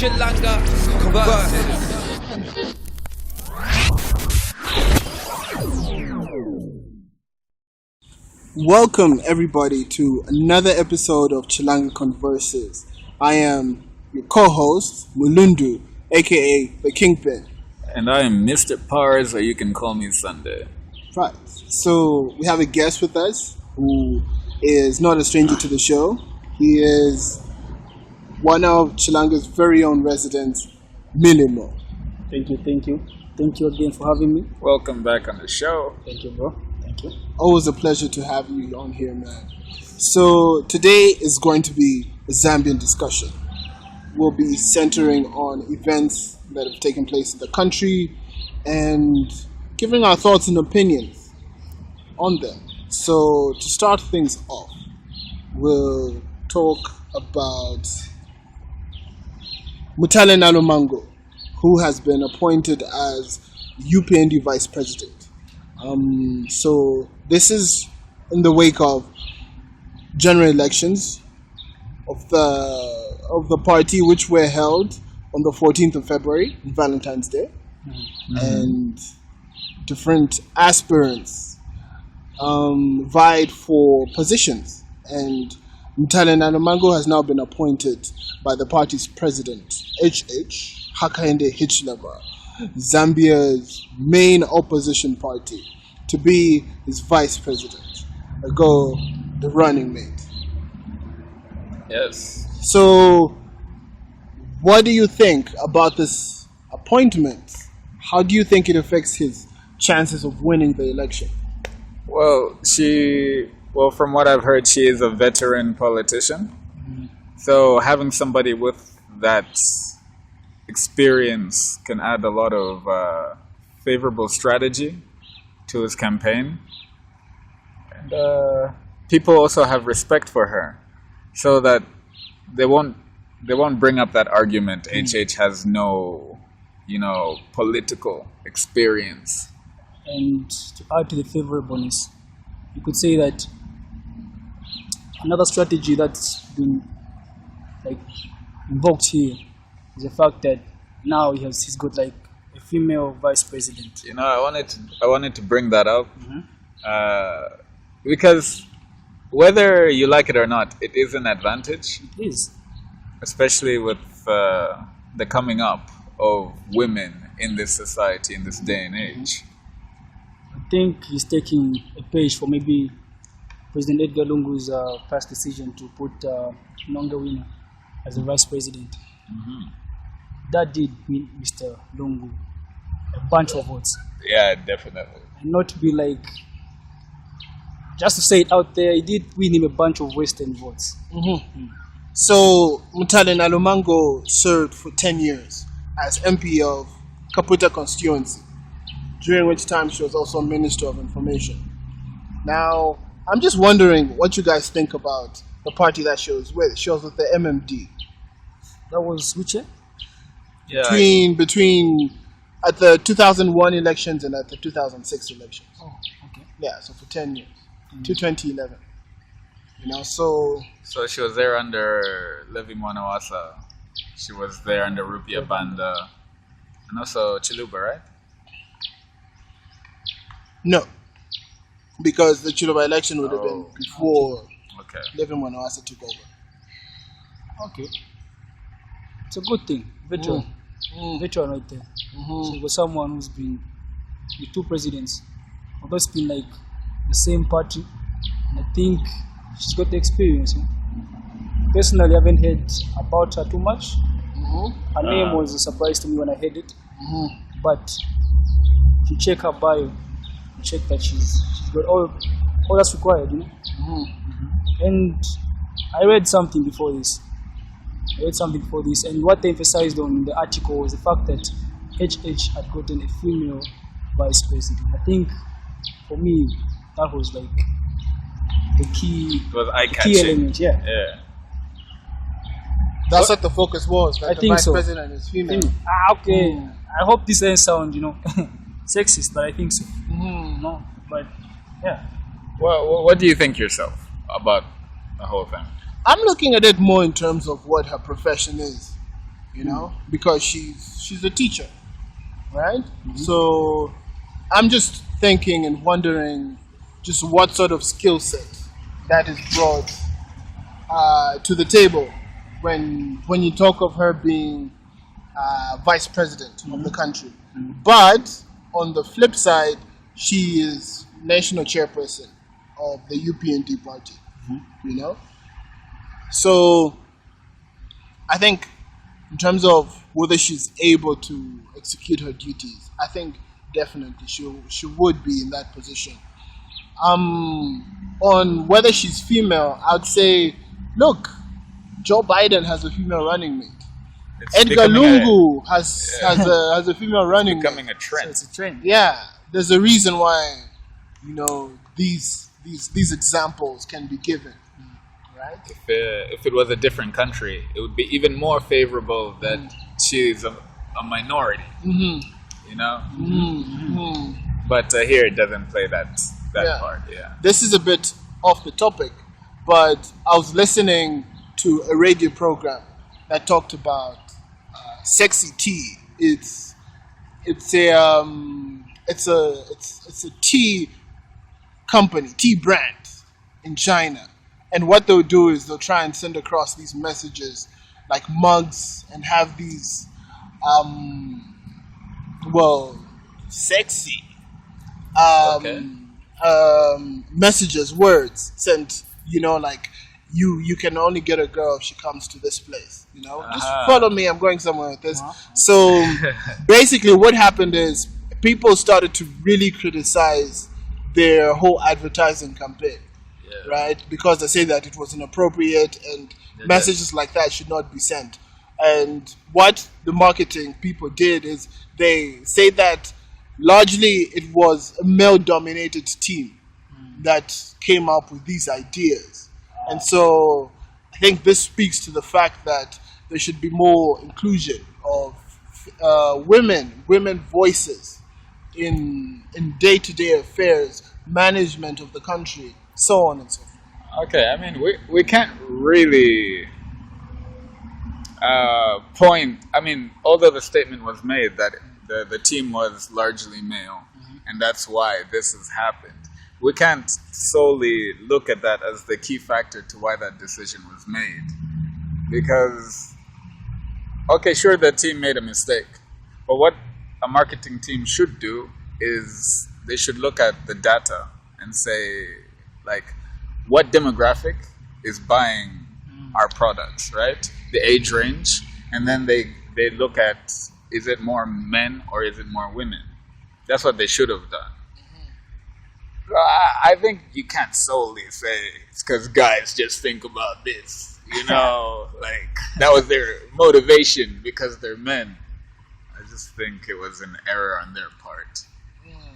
Chilanga Conversing. Welcome everybody to another episode of Chilanga Converses. I am your co-host, Mulundu, aka the Kingpin. And I am Mr. Pars, or you can call me Sunday. Right. So we have a guest with us who is not a stranger to the show. He is one of Chilanga's very own residents, Milomo. Thank you. Thank you again for having me. Welcome back on the show. Thank you, bro. Thank you. Always a pleasure to have you on here, man. So today is going to be a Zambian discussion. We'll be centering on events that have taken place in the country and giving our thoughts and opinions on them. So to start things off, we'll talk about Mutale Nalomango, who has been appointed as UPND Vice President. So this is in the wake of general elections of the party, which were held on the 14th of February, Valentine's Day, and different aspirants vied for positions, and Mutale Nalomango has now been appointed by the party's president, HH Hakainde Hichilema, Zambia's main opposition party, to be his vice president, the running mate. Yes. So, what do you think about this appointment? How do you think it affects his chances of winning the election? Well, from what I've heard, she is a veteran politician. Mm-hmm. So having somebody with that experience can add a lot of favorable strategy to his campaign. And people also have respect for her, so that they won't bring up that argument. HH has no, political experience. And to add to the favorableness, you could say that another strategy that's been invoked here is the fact that now he's got a female vice president. I wanted to bring that up, because whether you like it or not, it is an advantage. It is, especially with the coming up of women in this society in this day and age. I think he's taking a page for maybe President Edgar Lungu's past decision to put Nongawina as the vice president. Mm-hmm. That did win Mr. Lungu a bunch of votes. Yeah, definitely. And not to be just to say it out there, he did win him a bunch of Western votes. Mm-hmm. So, Mutale Nalomango served for 10 years as MP of Kaputa constituency, during which time she was also Minister of Information. Now, I'm just wondering what you guys think about the party that she was with. She was with the MMD. That was which year? Yeah, between at the 2001 elections and at the 2006 elections. Oh, okay. Yeah, so for 10 years, to 2011. So she was there under Levi Mwanawasa. She was there under Rupia Banda, and also Chiluba, right? No, because the Chiluba election would have been before Levi Mwanawasa took over. Okay, it's a good thing. Veteran right there. Mm-hmm. So it was someone who's been with two presidents, although it's been the same party. And I think she's got the experience. Personally, I haven't heard about her too much. Mm-hmm. Her name was a surprise to me when I heard it. Mm-hmm. But if you check her bio, you check that she's got all that's required. Mm-hmm. Mm-hmm. And I read something before this. And what they emphasized on in the article was the fact that HH had gotten a female vice president. I think for me that was the key. It was eye-catching. Key element, yeah. That's what the focus was. I think vice so. President is female. Okay. I hope this doesn't sound, sexist, but I think so. Mm-hmm. No, but yeah. Well, what do you think yourself about the whole thing? I'm looking at it more in terms of what her profession is. you know, because she's a teacher, right? So I'm just thinking and wondering just what sort of skill set that is brought to the table when you talk of her being vice president of the country. But on the flip side, she is national chairperson of the UPND party, you know. So I think in terms of whether she's able to execute her duties, I think definitely she would be in that position. On whether she's female, I'd say, look, Joe Biden has a female running mate. It's Edgar becoming Lungu has a female running mate. becoming a So trend. it's a trend. Yeah, there's a reason why, you know, these examples can be given, right? If it was a different country, it would be even more favorable that she's a minority, you know. But here it doesn't play that Yeah. part. Yeah. This is a bit off the topic, but I was listening to a radio program that talked about sexy tea. It's a tea company, tea brand in China, and what they'll do is they'll try and send across these messages like mugs and have these sexy Okay. messages, words sent, you know, like you can only get a girl if she comes to this place, you know. Just follow me, I'm going somewhere with this. So basically what happened is people started to really criticize their whole advertising campaign, right? Because they say that it was inappropriate and messages like that should not be sent. And what the marketing people did is they say that largely it was a male-dominated team that came up with these ideas. And so I think this speaks to the fact that there should be more inclusion of women voices in day-to-day affairs, management of the country, so on and so forth. Okay, I mean, we can't really point. I mean, although the statement was made that the team was largely male, and that's why this has happened, we can't solely look at that as the key factor to why that decision was made. Because, okay, sure, the team made a mistake, but what a marketing team should do is they should look at the data and say, like, what demographic is buying our products, right? The age range, and then they look at, is it more men or is it more women? That's what they should have done. I think you can't solely say it's because guys just think about this, you know, like that was their motivation because they're men. I just think it was an error on their part.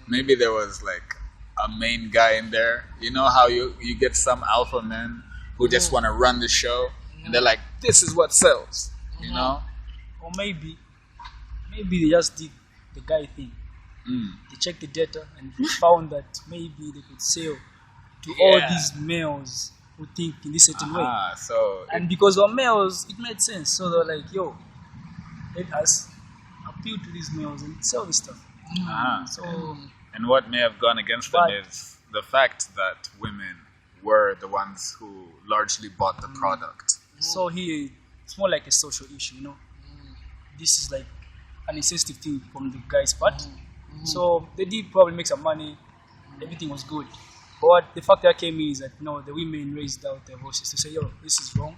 Maybe there was like a main guy in there. You know how you get some alpha men who just want to run the show and they're like, this is what sells, you know? Or maybe they just did the guy thing. They checked the data and found that maybe they could sell to all these males who think in this certain way. So And because we're males, it made sense. So they're like, yo, let us appeal to these males and sell this stuff. So, and what may have gone against them is the fact that women were the ones who largely bought the product. so here, it's more like a social issue, you know. This is like an insensitive thing from the guy's part. So they did probably make some money. Everything was good. But what the fact that came in is that, you know, the women raised out their voices to say, yo, this is wrong.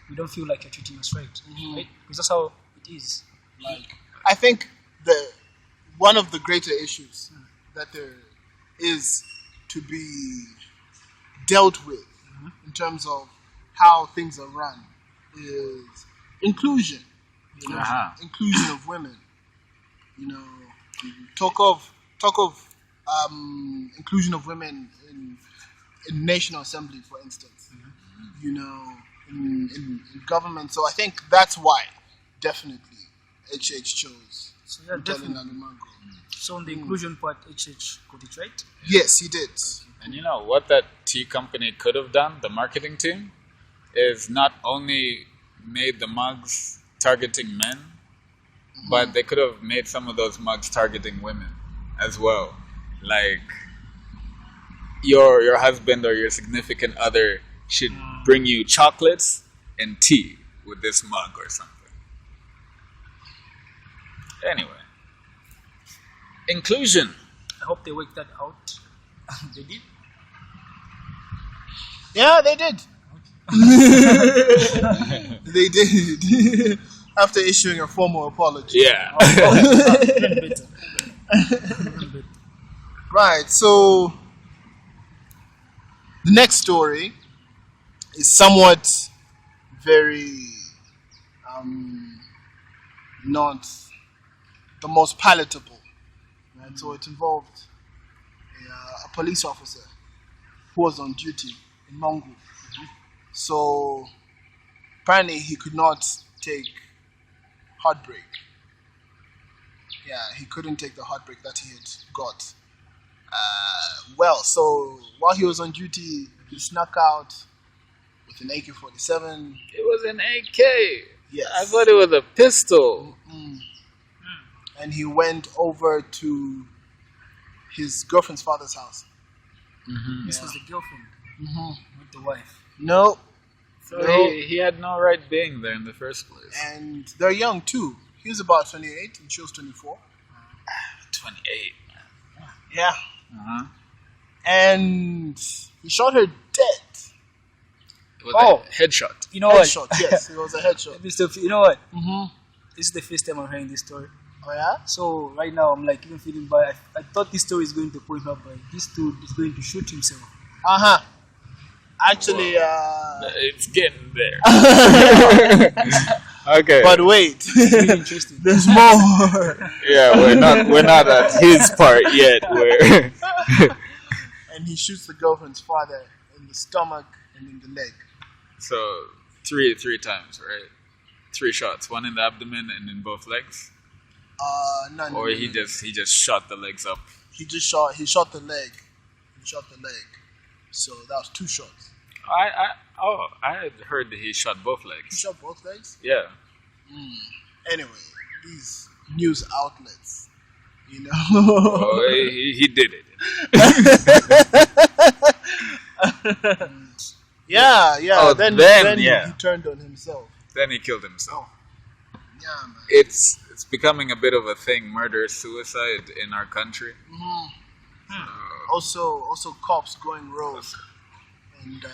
We don't feel like you're treating us right. Right? Because that's how it is. Like, I think one of the greater issues that there is to be dealt with in terms of how things are run is inclusion. You know, inclusion of women. You know, talk of inclusion of women in National Assembly, for instance. You know, in government. So I think that's why definitely HH chose So yeah, Mutale definitely. Nalimango. So on the inclusion part, HH got it right. Yes, he did. And you know what that tea company could have done, the marketing team, is not only made the mugs targeting men, but they could have made some of those mugs targeting women as well. Like your husband or your significant other should bring you chocolates and tea with this mug or something. Anyway, inclusion. I hope they worked that out. They did. Yeah, they did. They did. After issuing a formal apology. Yeah. Even better. Right, so the next story is somewhat very not the most palatable. Right? So it involved a police officer who was on duty in Mongu. So apparently he could not take heartbreak. Yeah, he couldn't take the heartbreak that he had got. So while he was on duty, he snuck out with an AK-47. It was an AK. Yes. I thought it was a pistol. And he went over to his girlfriend's father's house. This was the girlfriend, not the wife. No. So he had no right being there in the first place. And they're young too. He was about 28 and she was 24. 28. Yeah. Uh-huh. And he shot her dead. It was a headshot. You know what? Headshot, yes. It was a headshot. Mr. You know what? Mm-hmm. This is the first time I'm hearing this story. Oh, yeah? So right now I'm like even feeling bad. I thought this story is going to pull him up, but this dude is going to shoot himself. Uh-huh. Actually, it's getting there. Okay. But wait. It's really interesting. There's more. Yeah, we're not at his part yet. And he shoots the girlfriend's father in the stomach and in the leg. So three times, right? 3 shots, one in the abdomen and in both legs. No. Or he just shot the legs up. He shot the leg. He shot the leg. So that was 2 shots. I had heard that he shot both He legs. shot both legs? Yeah. Anyway, these news outlets, you know. Oh, he did it. Yeah. Oh, then he turned on himself. Then he killed himself. Yeah, man. It's becoming a bit of a thing, murder, suicide in our country. Also cops going rogue and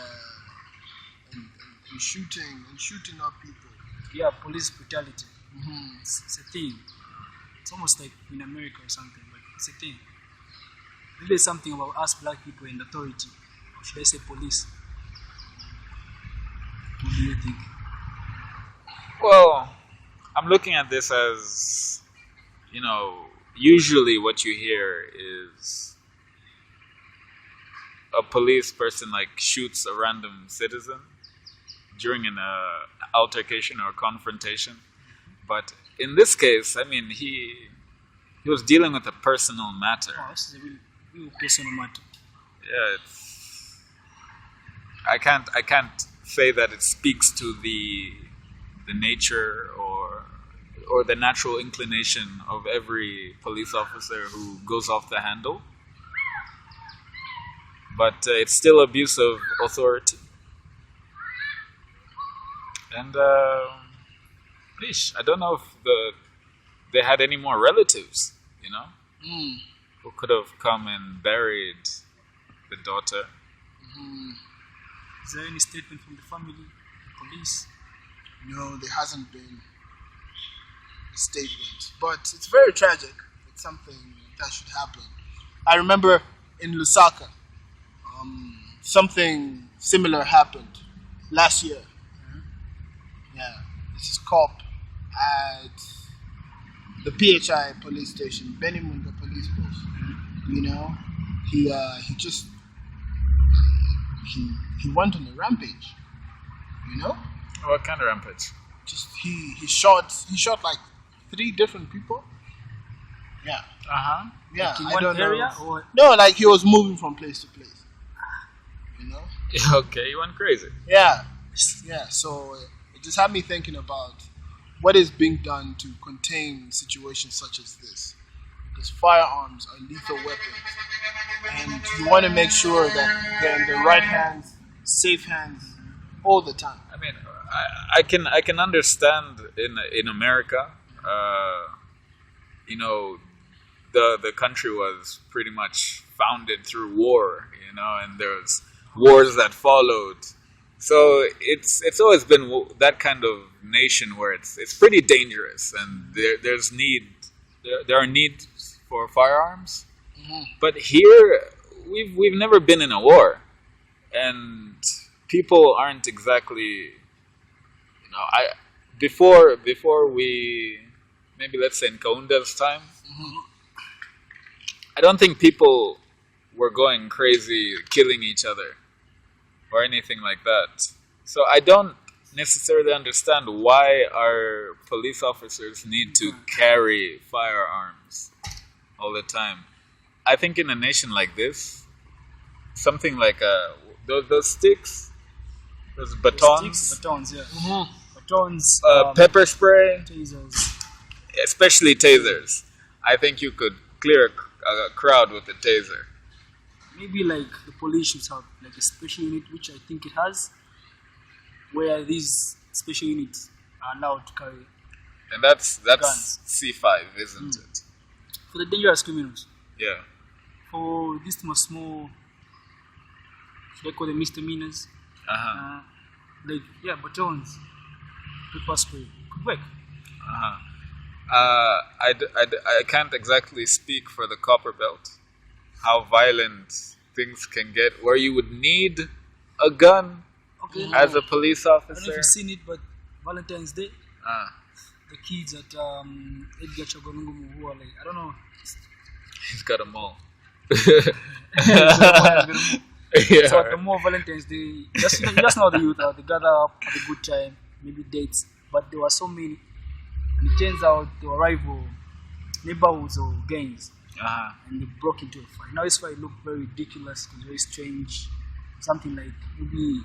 shooting up people. Yeah, police brutality. It's a thing. It's almost like in America or something, but it's a thing. Maybe it's something about us black people in authority. Or should I say police? What do you think? Well, I'm looking at this as, usually what you hear is a police person shoots a random citizen during an altercation or confrontation. But in this case, he was dealing with a personal matter. Oh, this is a real personal matter. Yeah, I can't say that it speaks to the nature or the natural inclination of every police officer who goes off the handle. But it's still abuse of authority. And I don't know if they had any more relatives, who could have come and buried the daughter. Is there any statement from the family, the police? No, there hasn't been a statement. But it's very tragic. It's something that should happen. I remember in Lusaka, something similar happened last year. Yeah, this is cop at the PHI police station, Benimunda police post. He went on a rampage. What kind of rampage? Just he shot like 3 different people. Yeah. Yeah. In I one don't area? know. Or No, like he was moving from place to place. Okay, you went crazy. Yeah. Yeah. So it just had me thinking about what is being done to contain situations such as this? Because firearms are lethal weapons, and you want to make sure that they're in the right hands, safe hands, all the time. I mean, I can understand in America, you know, the country was pretty much founded through war, you know, and there's wars that followed. So it's always been that kind of nation where it's pretty dangerous, and there are needs for firearms. Mm-hmm. But here we've never been in a war, and people aren't exactly, you know, before we, maybe let's say in Kaunda's time, mm-hmm. I don't think people were going crazy, killing each other, or anything like that. So I don't necessarily understand why our police officers need to carry firearms all the time. I think in a nation like this, something like those sticks, those batons, yeah. Mm-hmm. Batons, pepper spray, tasers. Especially tasers. I think you could clear a crowd with a taser. Maybe like the police should have like a special unit, which I think it has, where these special units are allowed to carry. And that's guns. C5, isn't it? For the dangerous criminals. Yeah. For these small, should I call them misdemeanors? Uh-huh. Like, yeah, batons, pepper spray, could work. Uh-huh. I can't exactly speak for the Copperbelt, how violent things can get, where you would need a gun as a police officer. I don't know if you've seen it, but Valentine's Day, the kids at Edgar Chagonungumu who are like, I don't know. He's got them all. Yeah. So at the more Valentine's Day, you just know the youth, they gather up, have a good time, maybe dates, but there were so many, and it turns out they were rival neighborhoods or gangs, and they broke into a fight. Now this fight looked very ridiculous, it was very strange, something like maybe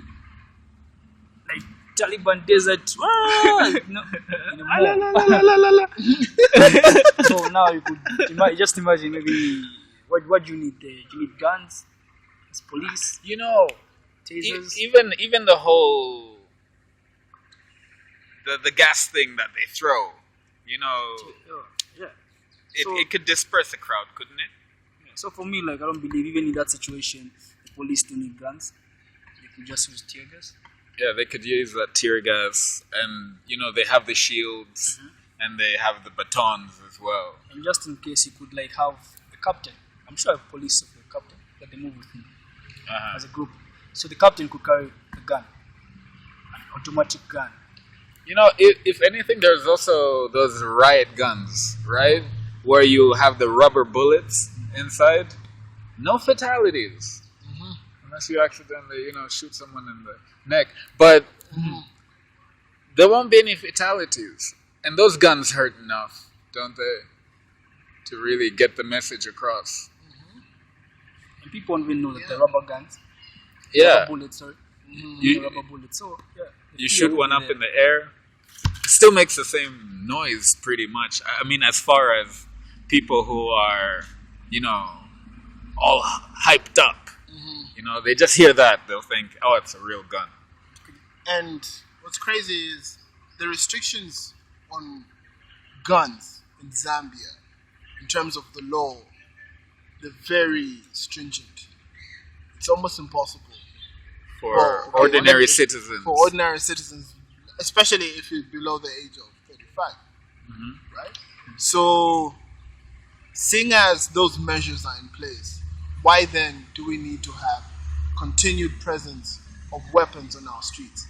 like Taliban desert. In a mall. So now you could just imagine maybe what do you need there? Do you need guns? It's police. You know, tasers. Even the whole the gas thing that they throw. You know, yeah. It could disperse a crowd, couldn't it? Yeah. So for me, like I don't believe even in that situation, the police don't need guns. They could just use tear gas. Yeah, they could use that tear gas, and you know they have the shields, and they have the batons as well. And just in case, you could like have the captain. I'm sure police have the captain that they move with him as a group. So the captain could carry a gun, an automatic gun. You know, if anything, there's also those riot guns, right? Where you have the rubber bullets inside. No fatalities. Unless you accidentally, you know, shoot someone in the neck. But there won't be any fatalities. And those guns hurt enough, don't they? To really get the message across. And people don't even know that the rubber guns. Yeah. Rubber bullets, sorry. Rubber bullets. So, yeah. You shoot one up in the air. It still makes the same noise, pretty much. I mean, as far as people who are, you know, all hyped up. You know, they just hear that, they'll think, oh, it's a real gun. And what's crazy is the restrictions on guns in Zambia, in terms of the law, they're very stringent. It's almost impossible for ordinary citizens. For ordinary citizens, especially if you're below the age of 35. Right? So, seeing as those measures are in place, why then do we need to have continued presence of weapons on our streets?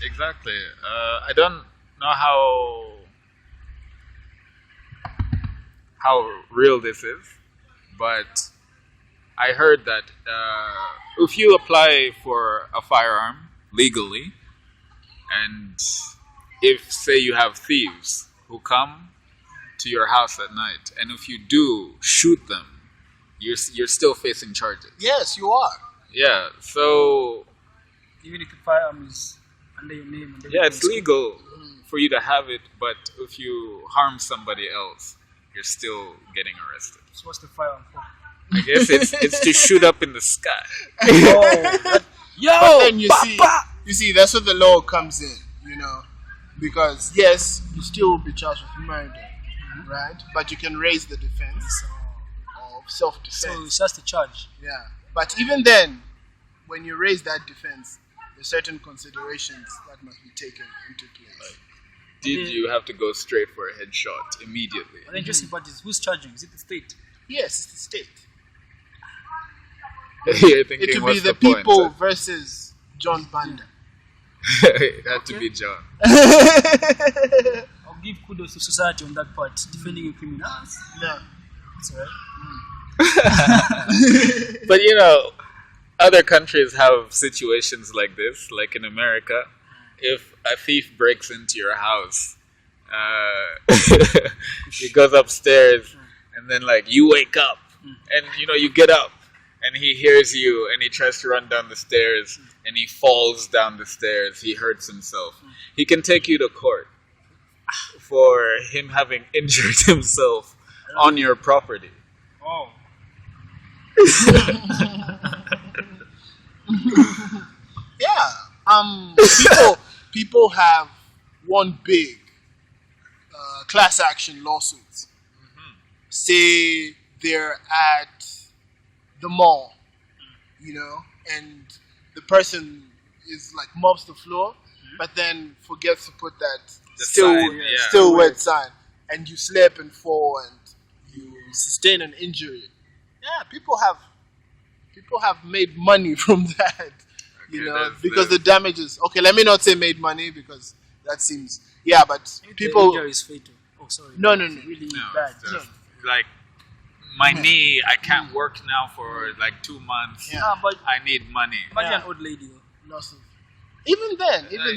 Exactly. I don't know how real this is, but I heard that if you apply for a firearm legally, and if, say, you have thieves who come to your house at night, and if you do shoot them, you're still facing charges. Yes, you are. Yeah, so even if the firearm is under your name. Yeah, it's legal for you to have it, but if you harm somebody else, you're still getting arrested. So what's the firearm for? I guess it's to shoot up in the sky. But then you see, that's where the law comes in, because yes, you still will be charged with murder, right? But you can raise the defense of self-defense. So it's just a charge. Yeah, but even then, when you raise that defense, there's certain considerations that must be taken into place. Did you have to go straight for a headshot immediately? And then interesting part is, who's charging? Is it the state? Yes, it's the state. You're thinking, It would be what's the point? people versus John Banda. It had to be John. I'll give kudos to society on that part, defending criminals. No. That's alright. But other countries have situations like this. Like in America, if a thief breaks into your house, he goes upstairs, and then you wake up, and you get up, and he hears you, and he tries to run down the stairs, and he falls down the stairs. He hurts himself. He can take you to court for him having injured himself on your property. Oh. Yeah. People have won big class action lawsuits. Say they're at the mall, and the person is mops the floor, but then forgets to put that still wet sign, and you slip and fall and you sustain an injury. Yeah, people have made money from that, because the damages. Okay, let me not say made money because that seems but people. The injury is fatal. Oh, sorry. No. Really bad. My knee, I can't work now for 2 months. Yeah. But I need money. imagine an old lady. Even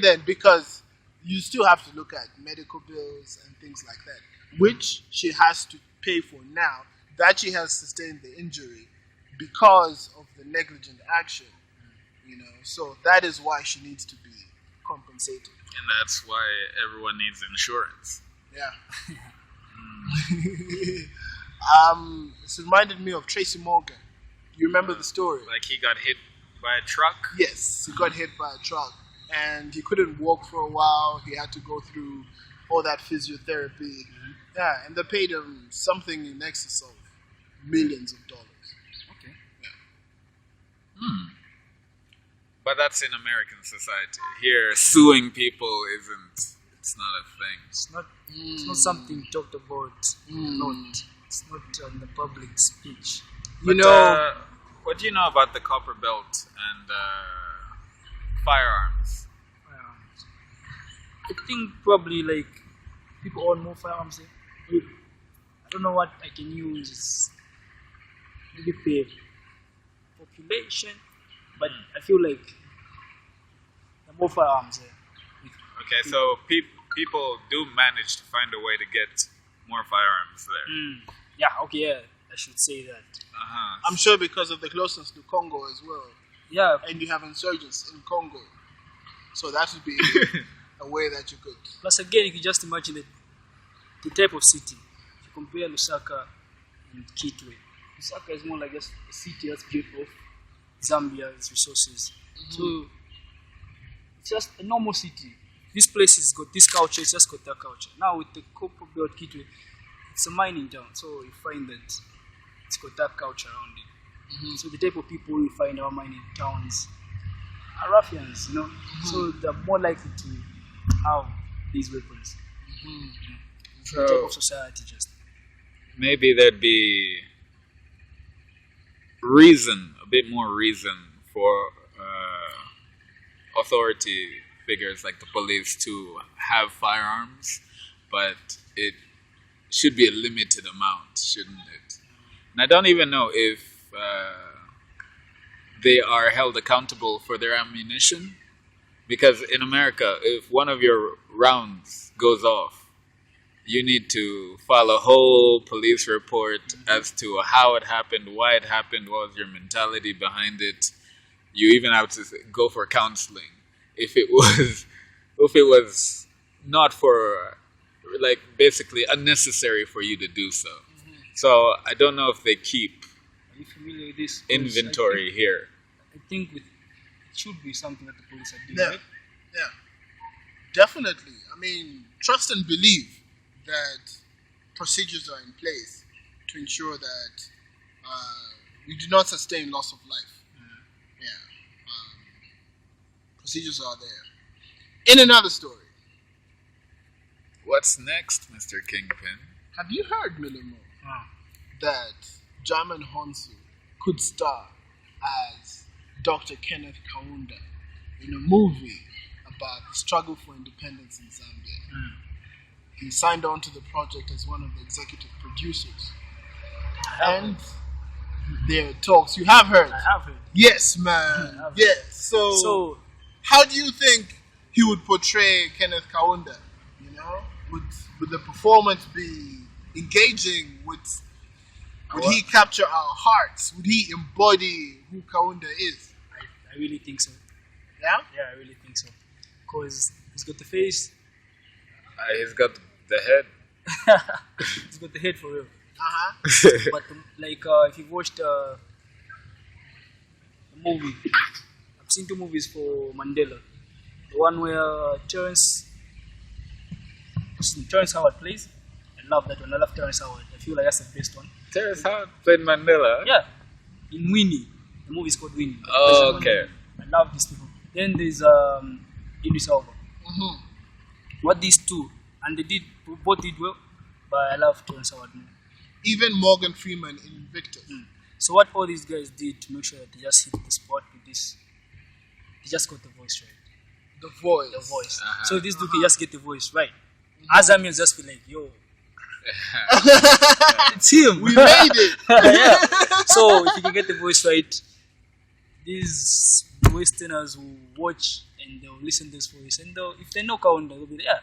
then, because you still have to look at medical bills and things like that, which she has to pay for now that she has sustained the injury because of the negligent action. So that is why she needs to be compensated. And that's why everyone needs insurance. Yeah. It's reminded me of Tracy Morgan. You remember the story? He got hit by a truck? Yes, he got hit by a truck. And he couldn't walk for a while. He had to go through all that physiotherapy. Yeah, and they paid him something in excess of millions of dollars. Okay. Yeah. But that's in American society. Here, suing people it's not a thing. It's not something talked about a lot. It's not on the public speech. But, what do you know about the Copperbelt and firearms? I think probably people own more firearms. I don't know what I can use. It's maybe pay population, but I feel like there are more firearms there. Okay, so people do manage to find a way to get more firearms there. Yeah, I should say that. I'm sure because of the closeness to Congo as well. Yeah. And you have insurgents in Congo. So that would be a way that you could. Plus, again, you can just imagine the type of city. If you compare Lusaka and Kitwe, Lusaka is more like just a city that's built off Zambia's resources. So it's just a normal city. This place has got this culture, it's just got that culture. Now with the Copperbelt Kitwe, it's a mining town, so you find that it's got that culture around it. So the type of people you find in our mining towns are ruffians, So they're more likely to have these weapons. So the type of society just. Maybe there'd be a bit more reason for authority figures like the police to have firearms, but it should be a limited amount, shouldn't it? And I don't even know if they are held accountable for their ammunition, because in America, if one of your rounds goes off, you need to file a whole police report as to how it happened, why it happened, what was your mentality behind it. You even have to go for counseling if it was not for, like, basically unnecessary for you to do so. So I don't know if they keep Are you familiar with this? 'Cause inventory here. I think it should be something that the police are doing, Yeah. right? Yeah, definitely. I mean, trust and believe that procedures are in place to ensure that we do not sustain loss of life. Yeah, procedures are there. In another story, What's next, Mr. Kingpin? have you heard, Milomo, Ah. that German Honsu could star as Dr. Kenneth Kaunda in a movie about the struggle for independence in Zambia? He signed on to the project as one of the executive producers. And there are talks. You have heard? I have it. Yes, man. have Yes. So, How do you think he would portray Kenneth Kaunda? You know, would the performance be engaging? Would he capture our hearts? Would he embody who Kaunda is? I really think so. Yeah. Yeah, I really think so. Because he's got the face, He's got the head. he's got the head for real. Uh-huh. But if you've watched a movie, I've seen 2 movies for Mandela. The one where Terrence Howard plays. I love that one. I love Terrence Howard. I feel like that's the best one. Terrence Howard played Mandela. Yeah, in Winnie. The movie is called Winnie. Oh, okay. I love these people. Then there's Idris Elba. Mm-hmm. What these two, and both did well, but I love Terrence Howard more. Even Morgan Freeman in Invictus. So what all these guys did to make sure that they just hit the spot with this, they just got the voice right. The voice. The voice. Uh-huh. So this dude can just get the voice right. As Zambians just feel like, yo, it's him. We made it. Yeah. So if you can get the voice right, these Westerners will watch and they'll listen to this voice, and if they know Kaunda, they'll be like, yeah.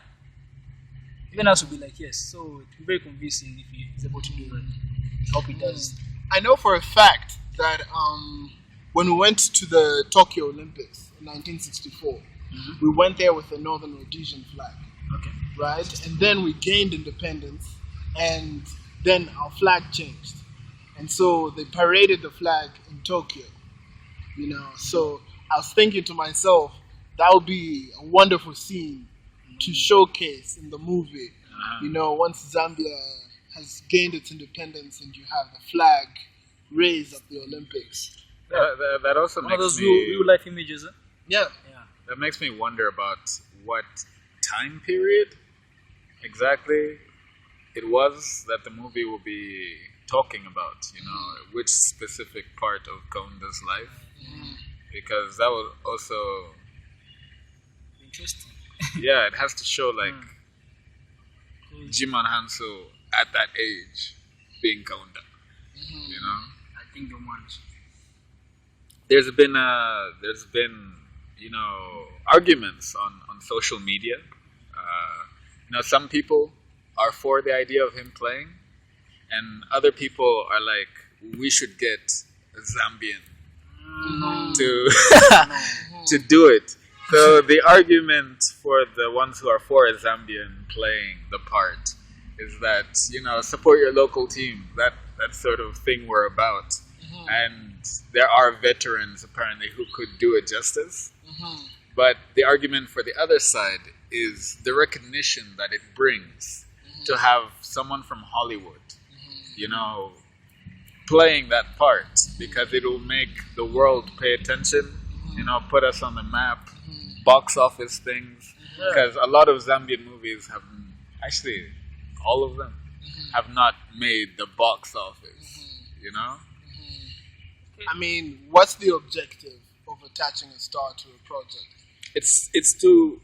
Even us will be like, yes. So it'll be very convincing if he's able to do that. I hope he does. I know for a fact that when we went to the Tokyo Olympics in 1964, we went there with the Northern Rhodesian flag, Okay. right? And then we gained independence, and then our flag changed. And so they paraded the flag in Tokyo, you know. So I was thinking to myself, that would be a wonderful scene to showcase in the movie. You know, once Zambia has gained its independence and you have the flag raised at the Olympics. That also One of makes those me real life images. Huh? Yeah. Yeah. that makes me wonder about what time period exactly it was that the movie will be talking about. You know, which specific part of Kaunda's life, because that will also Interesting. yeah, it has to show like Jiman Hanso at that age being Kaunda. You know, I think the ones. there's been you know arguments on social media. You know, some people are for the idea of him playing, and other people are like, we should get a Zambian to to do it. So the argument for the ones who are for a Zambian playing the part is that, you know, support your local team. That sort of thing we're about. And there are veterans apparently who could do it justice. But the argument for the other side is the recognition that it brings to have someone from Hollywood, you know, playing that part, because it will make the world pay attention, you know, put us on the map, box office things, because a lot of Zambian movies have, actually all of them, have not made the box office, you know? I mean, what's the objective of attaching a star to a project? It's to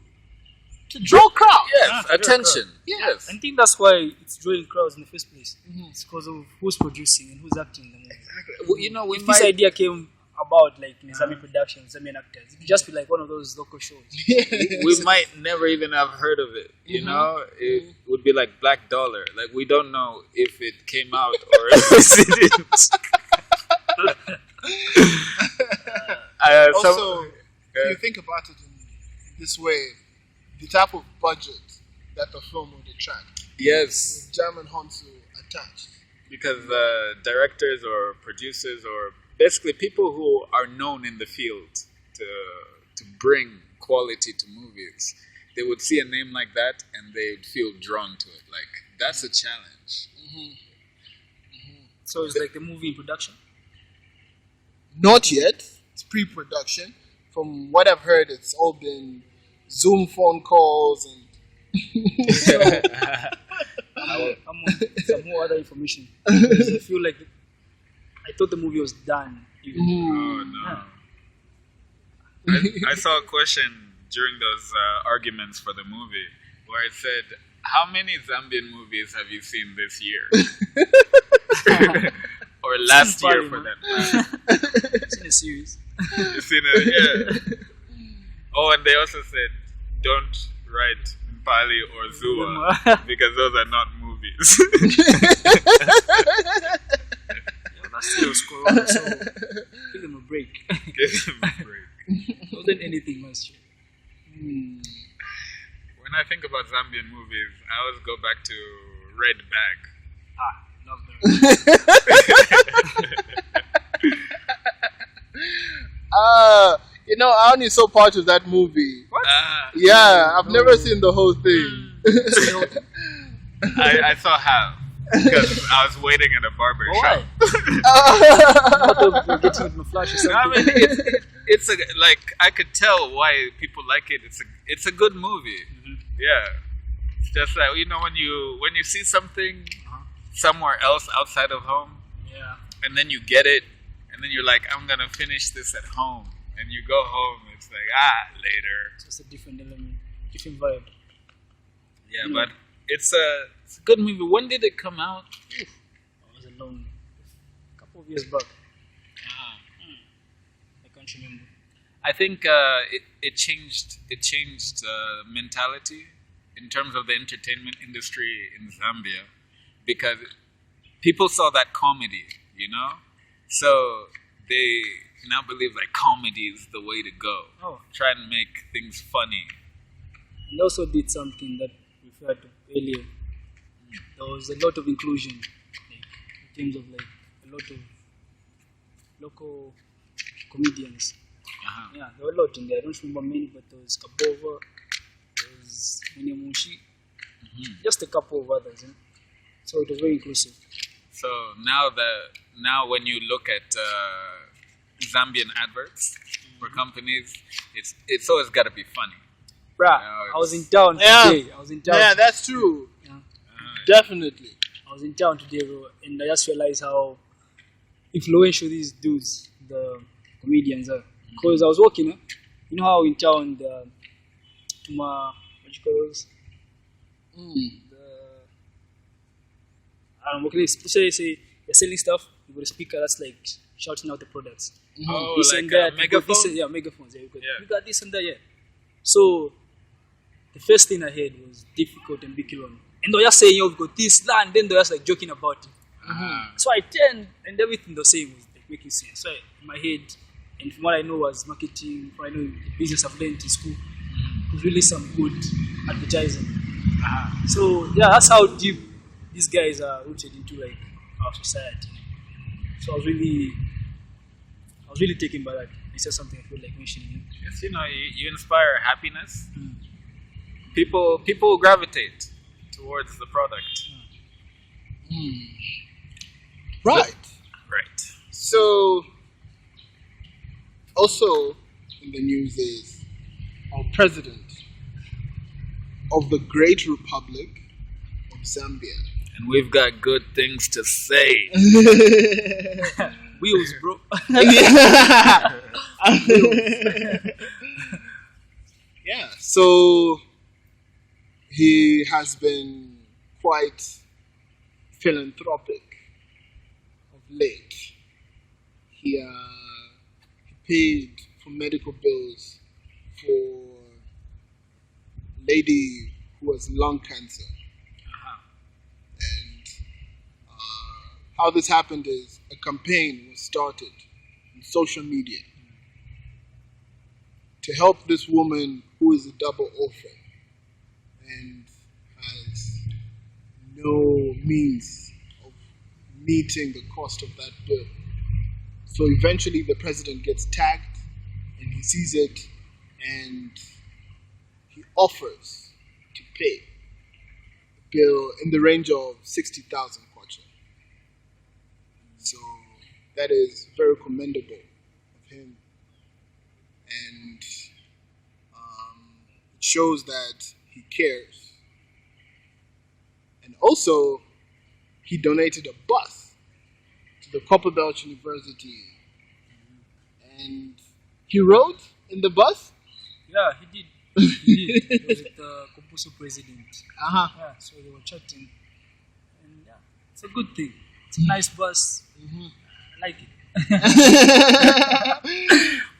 Draw crowd. yes, attention. Yes. I think that's why it's drawing crowds in the first place. It's because of who's producing and who's acting in the movie. Well, you know, we If might this idea came about like in Zambian production, Zambian actors, it could just be like one of those local shows. we might never even have heard of it. You know, it would be like Black Dollar. Like, we don't know if it came out or if it didn't. Also, if you think about it in this way, the type of budget that the film would attract. Yes, With German Honsu attached. because directors or producers or basically people who are known in the field to bring quality to movies, they would see a name like that and they would feel drawn to it. Like, that's a challenge. So it's like the movie in production. Not yet. It's pre-production. From what I've heard, it's all been Zoom phone calls and So I'm on some more other information. I feel like I thought the movie was done. Even. Oh no! I saw a question during those arguments for the movie where it said, "How many Zambian movies have you seen this year?" Or last year, funny, for man. that matter. It's in a series. You seen it? Yeah. Oh, and they also said, "Don't write Mpali or Zua because those are not movies." Yeah, last year was Corona, so give them a break. Give them a break. Wasn't anything much. When I think about Zambian movies, I always go back to Red Bag. Love that. I only saw part of that movie. What? Yeah, I've never seen the whole thing. I saw half because I was waiting at a barber shop. What getting with my flash or something? I mean, it's a, like, I could tell why people like it. It's a good movie. Yeah, it's just like, when you see something somewhere else outside of home, Yeah. and then you get it, and then you're like, I'm gonna finish this at home, and you go home, it's like, later. It's just a different element, different vibe. Yeah, but it's a good movie. When did it come out? It was a couple of years back. I can't remember. I think it changed mentality in terms of the entertainment industry in Zambia, because people saw that comedy, so they now believe like comedy is the way to go. Oh. Try and make things funny. And also did something that we referred to earlier. There was a lot of inclusion, like, in terms of like a lot of local comedians. Yeah, there were a lot in there. I don't remember many, but there was Kabova, there was Minyamushi, just a couple of others. So it was very inclusive. So now when you look at Zambian adverts for companies, it's always got to be funny. Bruh, I was in town today. I was in town. Yeah, that's true. Yeah. Definitely. I was in town today, bro, and I just realized how influential these dudes, the comedians, are. Because I was walking, you know how in town what you call those? Say you're selling stuff, you got a speaker that's like shouting out the products. Oh, This like and that, a you got this megaphone? and- yeah, megaphones. Yeah, you Yeah. got this and that, yeah. So the first thing I heard was difficult and big kilon. And they were just saying, we've got this, that, and then they were just like joking about it. So I turned, and everything they were saying was like making sense. So in my head, and from what I know was marketing, from what I know the business I've learned in school, it was really some good advertising. So yeah, that's how deep these guys are rooted into like our society. So I was really taken by that. It's just something I feel like mentioning. Yes, you inspire happiness. People gravitate towards the product. Right. Right. So, also in the news is our president of the Great Republic of Zambia. And we've got good things to say. Wheels, bro. Yeah, so he has been quite philanthropic of late. He paid for medical bills for a lady who has lung cancer. And how this happened is a campaign was started on social media to help this woman who is a double orphan. And no means of meeting the cost of that bill. So eventually the president gets tagged and he sees it and he offers to pay the bill in the range of 60,000 kwacha. So that is very commendable of him. And it shows that he cares. And also, he donated a bus to the Copperbelt University. And he rode in the bus? Yeah, he did. He did. He was with the Kompuso president. Uh-huh. Yeah, so they were chatting. And yeah, it's a good thing. It's a nice bus. Mm-hmm. I like it.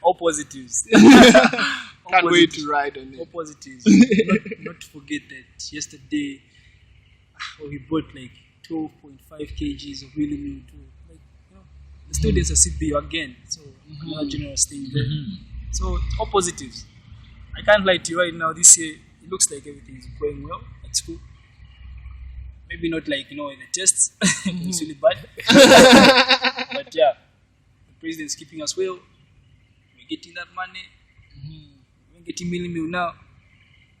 All positives. Can't wait to ride on it. All positives. not to forget that yesterday we bought like 12.5 kgs of Milomo to like, the students are CBU again. So another generous thing there. So all positives. I can't lie to you right now. This year it looks like everything is going well at school. Maybe not like in the tests. It's really bad. But yeah, the president's keeping us well. We're getting that money. We're getting Milomo now.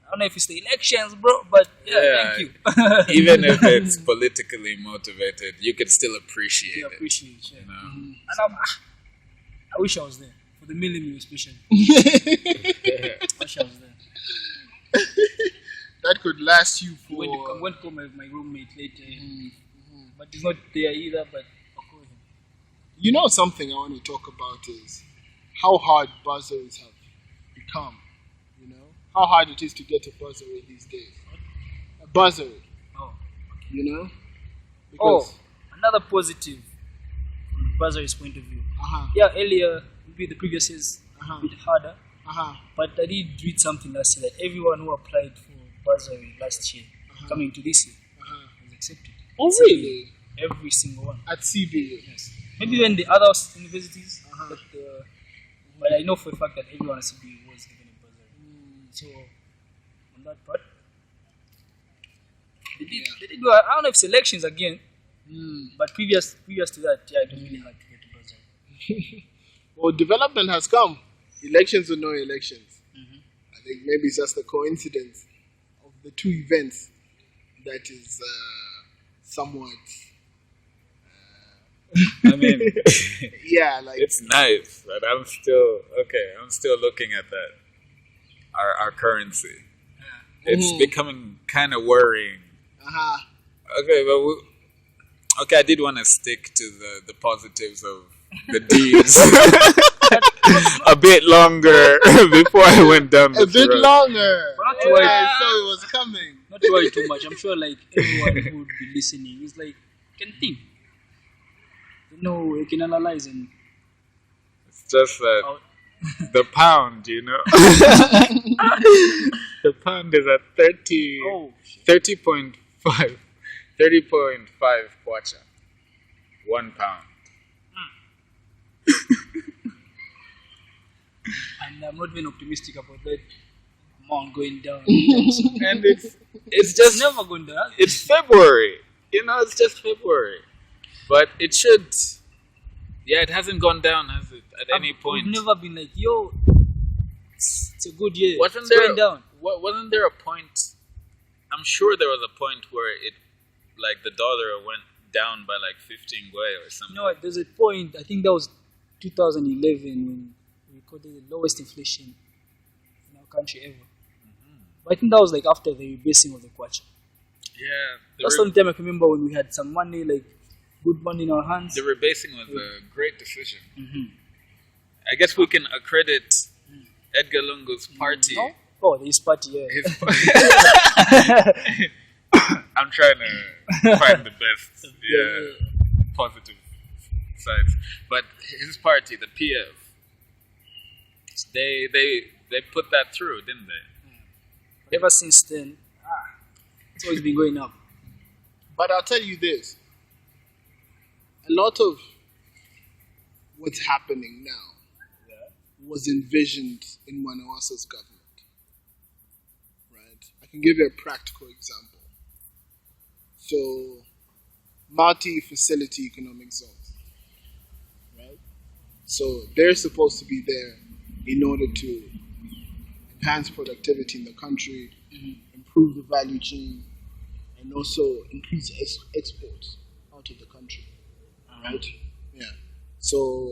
I don't know if it's the elections, bro, but yeah. Thank you. Even if it's politically motivated, you can still appreciate it. Appreciate, yeah. You know? And I wish I was there for the Milomo especially. I wish I was there. That could last you for... I'm going to call my roommate later, but he's not there either. But I'll call him. You know, something I want to talk about is how hard bursaries have become. You know, how hard it is to get a bursary these days. A bursary. Oh, you know. Because, another positive from the bursary's point of view. Uh-huh. Yeah, earlier, maybe the previous years a bit harder. But I did read something last year that everyone who applied for bursary last year, coming to this year, was accepted. Oh, really? Every single one. At CBU? Yes. Maybe when the other universities, but I know for a fact that everyone at CBU was given a bursary. So, on that part, they did do, I don't know if selections again, but previous to that, it was really hard to get a bursary. Well, development has come. Elections or no elections. I think maybe it's just the coincidence of the two events that is somewhat. I mean, yeah, like it's nice, but I'm still looking at that. Our currency. It's becoming kind of worrying. Okay, but I did want to stick to the positives of the D's a bit longer before I went down the a bit road. longer. But not to worry. So it was coming. Not to worry too much. I'm sure like everyone who would be listening is like can think. You can analyze and. It's just that the pound, the pound is at 30.5 kwacha. 1 pound. And I'm not even optimistic about that amount going down. And it's just never going down. It's February. It's just February. But it should. Yeah, it hasn't gone down, has it? At any point. We've never been like, it's a good year. Wasn't there a point? I'm sure there was a point where the dollar went down by like 15 gwei or something. No, there's a point. I think that was 2011 when we recorded the lowest inflation in our country ever. But I think that was like after the rebasing of the kwacha. Yeah, that's the only time I can remember when we had some money, like good money in our hands. The rebasing was a great decision. I guess we can accredit Edgar Lungu's party. No? Oh, his party, yeah. His I'm trying to find the best, positive sides. But his party, the PF, they put that through, didn't they? Ever since then, it's always been going up. But I'll tell you this. A lot of what's happening now was envisioned in Mwanawasa's government. Right? I can give you a practical example. So, multi-facility economic zones, right? So they're supposed to be there in order to enhance productivity in the country, improve the value chain, and also increase exports out of the country, right? Yeah. So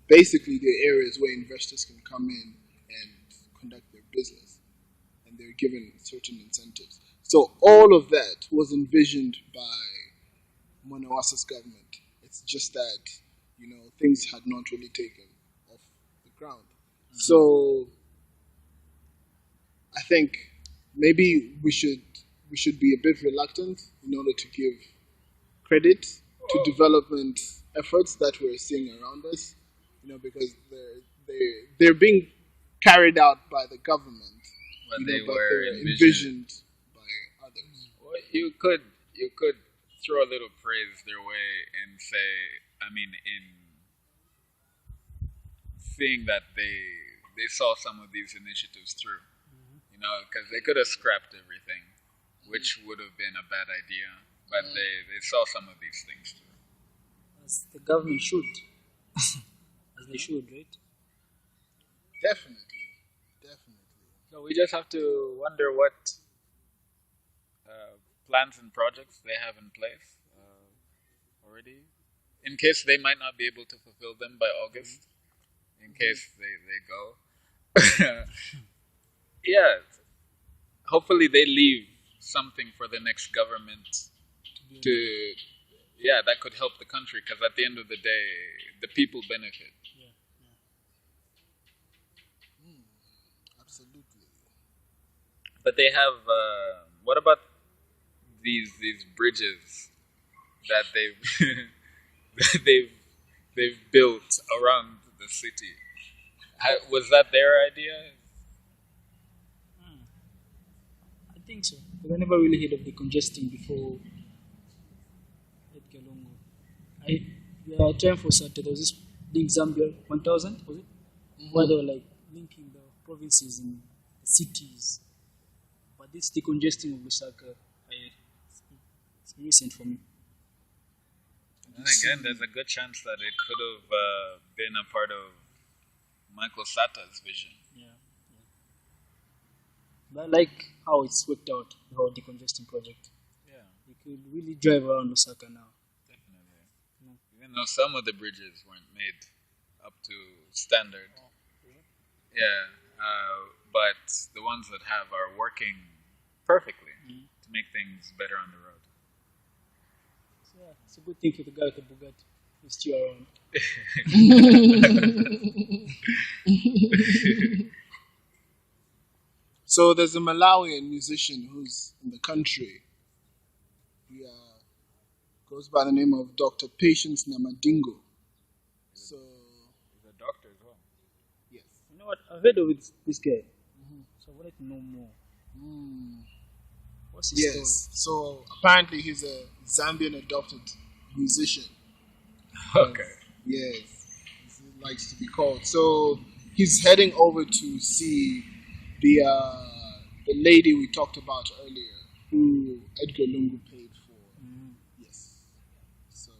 basically, they're areas where investors can come in and conduct their business, and they're given certain incentives. So all of that was envisioned by Mwanawasa's government. It's just that things had not really taken off the ground. So I think maybe we should be a bit reluctant in order to give credit to development efforts that we're seeing around us, because they're being carried out by the government, But but they were they're envisioned. by others. Well, you could throw a little praise their way and say, in seeing that they saw some of these initiatives through, because they could have scrapped everything, which would have been a bad idea, but they saw some of these things through. As the government should. As they should, right? Definitely. So we just have to wonder what plans and projects they have in place already, in case they might not be able to fulfill them by August, in case they go. Yeah, hopefully they leave something for the next government that could help the country, because at the end of the day, the people benefit. Absolutely. But they have. What about these bridges that they've built around the city? Was that their idea? I think so. But I never really heard of the congesting before Edgar Lungu. There are time for Saturday. There was this link Zambia 1000, was it? Where they were like linking the provinces and the cities. But this decongesting of Lusaka, it's recent for me. And again, there's a good chance that it could have been a part of Michael Sata's vision. But I like how it's worked out, the whole decongesting project. Yeah, You could really drive around Lusaka now. definitely. Even though some of the bridges weren't made up to standard. But the ones that have are working perfectly to make things better on the road. So yeah, it's a good thing for the guy with the Bugatti. He's still around. So there's a Malawian musician who's in the country. He goes by the name of Dr. Patience Namadingo. So He's a doctor as well. yes. You know what? I've heard of this guy. So I wanted to know more. What's his story? Yes. So apparently he's a Zambian adopted musician. Okay. Yes, as he likes to be called. So he's heading over to see the lady we talked about earlier, who Edgar Lungu paid for. Yes. So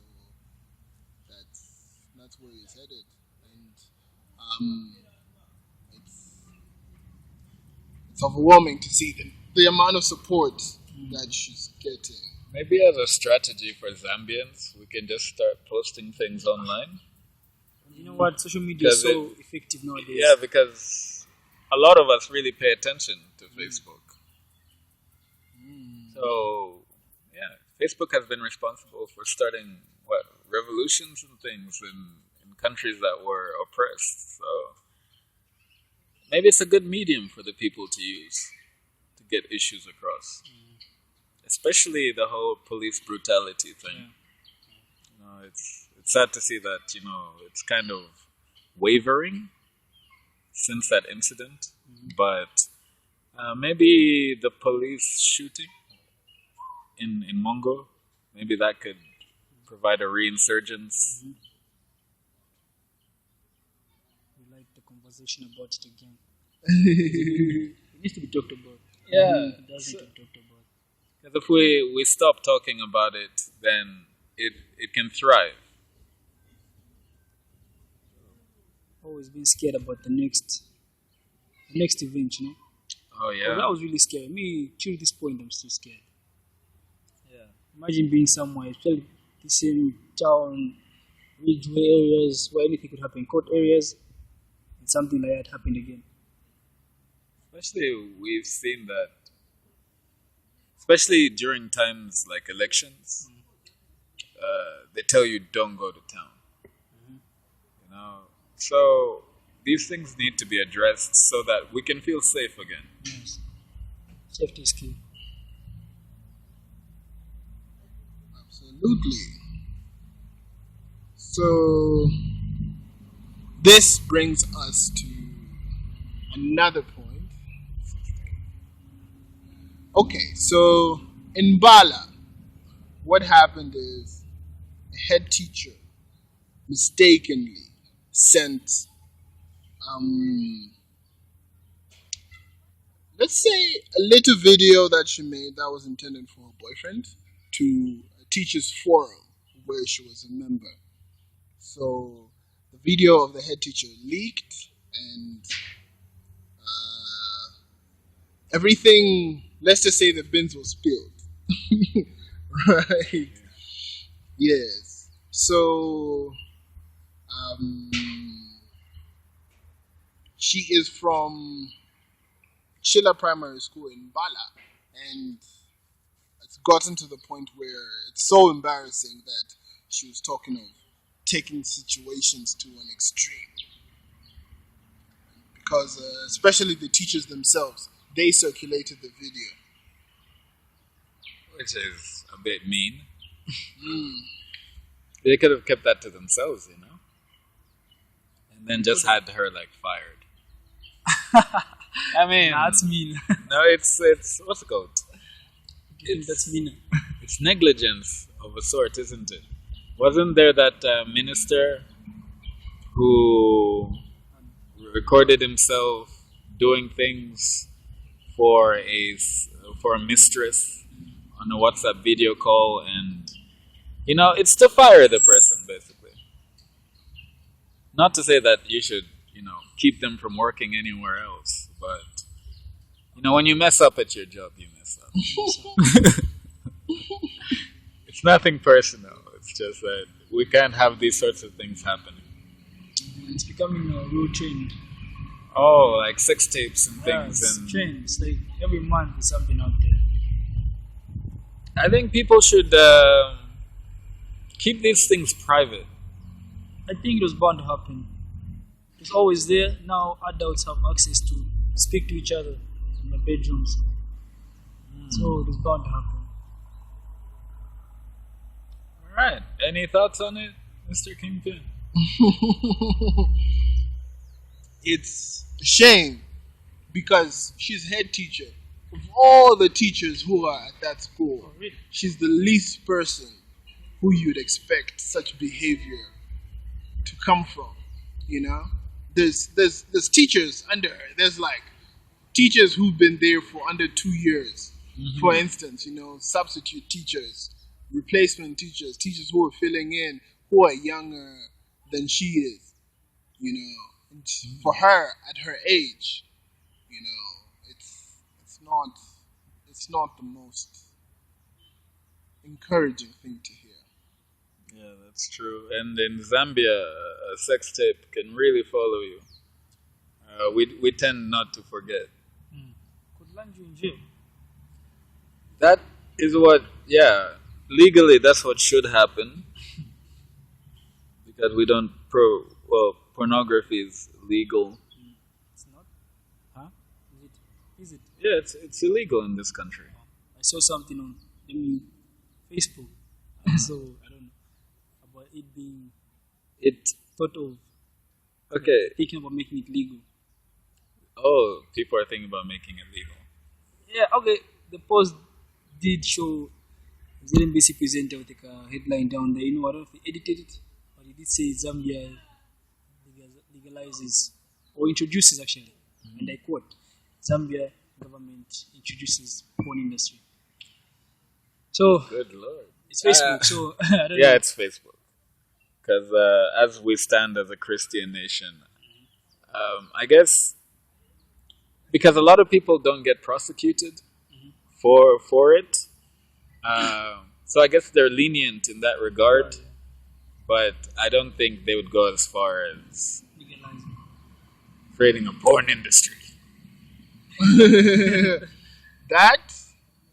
that's where he's headed, and it's overwhelming to see the amount of support that she's getting. Maybe as a strategy for Zambians, we can just start posting things online. You know what? Social media is so effective nowadays. Yeah, because a lot of us really pay attention to Facebook. So, Facebook has been responsible for starting, revolutions and things in countries that were oppressed. So, maybe it's a good medium for the people to use to get issues across. Especially the whole police brutality thing. It's sad to see that, it's kind of wavering since that incident. But maybe the police shooting in Mongo, maybe that could provide a reinsurgence. We like the conversation about it again. It needs to be talked about. Yeah. It doesn't get talked about. Because if we stop talking about it, then it can thrive. Always been scared about the next event, you know. Oh Yeah. That was really scary. Me, till this point, I'm still scared. Yeah. Imagine being somewhere, especially the same town, ridgeway areas where anything could happen, court areas, and something like that happened again. Especially, we've seen that, especially during times like elections, they tell you don't go to town. You know, so these things need to be addressed so that we can feel safe again. Yes. Safety is key. Absolutely. So this brings us to another point. Okay, so in Bala, what happened is a head teacher mistakenly sent, let's say, a little video that she made that was intended for her boyfriend to a teacher's forum where she was a member. So the video of the head teacher leaked, and everything, let's just say the beans was spilled. Right? Yes. So she is from Chilla Primary School in Bala, and it's gotten to the point where it's so embarrassing that she was talking of taking situations to an extreme. Because especially the teachers themselves, they circulated the video. Which is a bit mean. They could have kept that to themselves, you know? And then just had her, like, fired. I mean... That's mean. No, it's what's it called? That's mean. It's negligence of a sort, isn't it? Wasn't there that minister who recorded himself doing things for a mistress on a WhatsApp video call, and you know, it's to fire the person, basically. Not to say that you should, you know, keep them from working anywhere else, but you know, when you mess up at your job, you mess up. It's nothing personal. It's just that we can't have these sorts of things happening. It's becoming a real trend. Oh, like sex tapes and Yeah, things. it's And trend. It's like every month there's something out there. I think people should keep these things private. I think it was bound to happen. It's always there. Now adults have access to speak to each other in the bedrooms. So it was bound to happen. Alright. Any thoughts on it, Mr. Kingpin? It's a shame because she's head teacher. Of all the teachers who are at that school, she's the least person who you'd expect such behavior to come from. You know, there's teachers under her. There's like teachers who've been there for under 2 years. For instance, you know, substitute teachers, replacement teachers, teachers who are filling in, who are younger than she is. You know, and for her at her age, you know, it's not the most encouraging thing to hear. Yeah, that's true. And in Zambia, a sex tape can really follow you. We tend not to forget. Could land you in jail. That is what, yeah, legally that's what should happen. Because we don't pornography is legal. It's not? Huh? Is it? Yeah, it's illegal in this country. I saw something on Facebook. So I don't know about it being thought of. Okay. Thinking about making it legal. Oh, people are thinking about making it legal. Yeah, okay. The post did show ZNBC presenter with a headline down there. You know, I don't know if they edited it, but he did say Zambia legalizes or introduces actually, and I quote, Zambia government introduces porn industry. So Good lord. it's Facebook. So I don't Yeah, know. it's Facebook. Because as we stand as a Christian nation, I guess because a lot of people don't get prosecuted for it, so I guess they're lenient in that regard. But I don't think they would go as far as Legalizing. creating a porn industry. That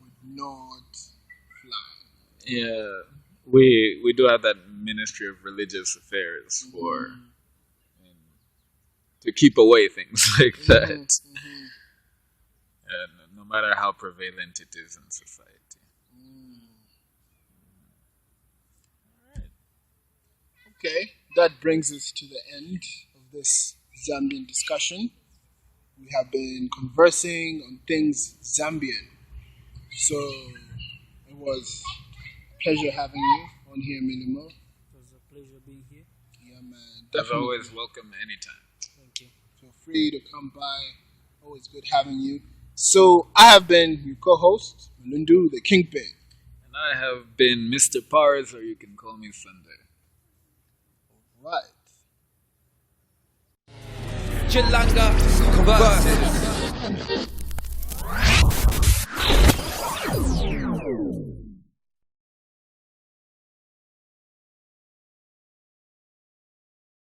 would not fly. Yeah, we do have that Ministry of Religious Affairs for to keep away things like that, and no matter how prevalent it is in society. Okay, that brings us to the end of this Zambian discussion. We have been conversing on things Zambian. So it was a pleasure having you on here, Milomo. It was a pleasure being here. Yeah, man. As Definitely. always, welcome anytime. Thank you. Feel free to come by. Always good having you. So I have been your co-host, Malundu, the Kingpin. And I have been Mr. Pars, or you can call me Sunday. Right. Chilanga, conversing.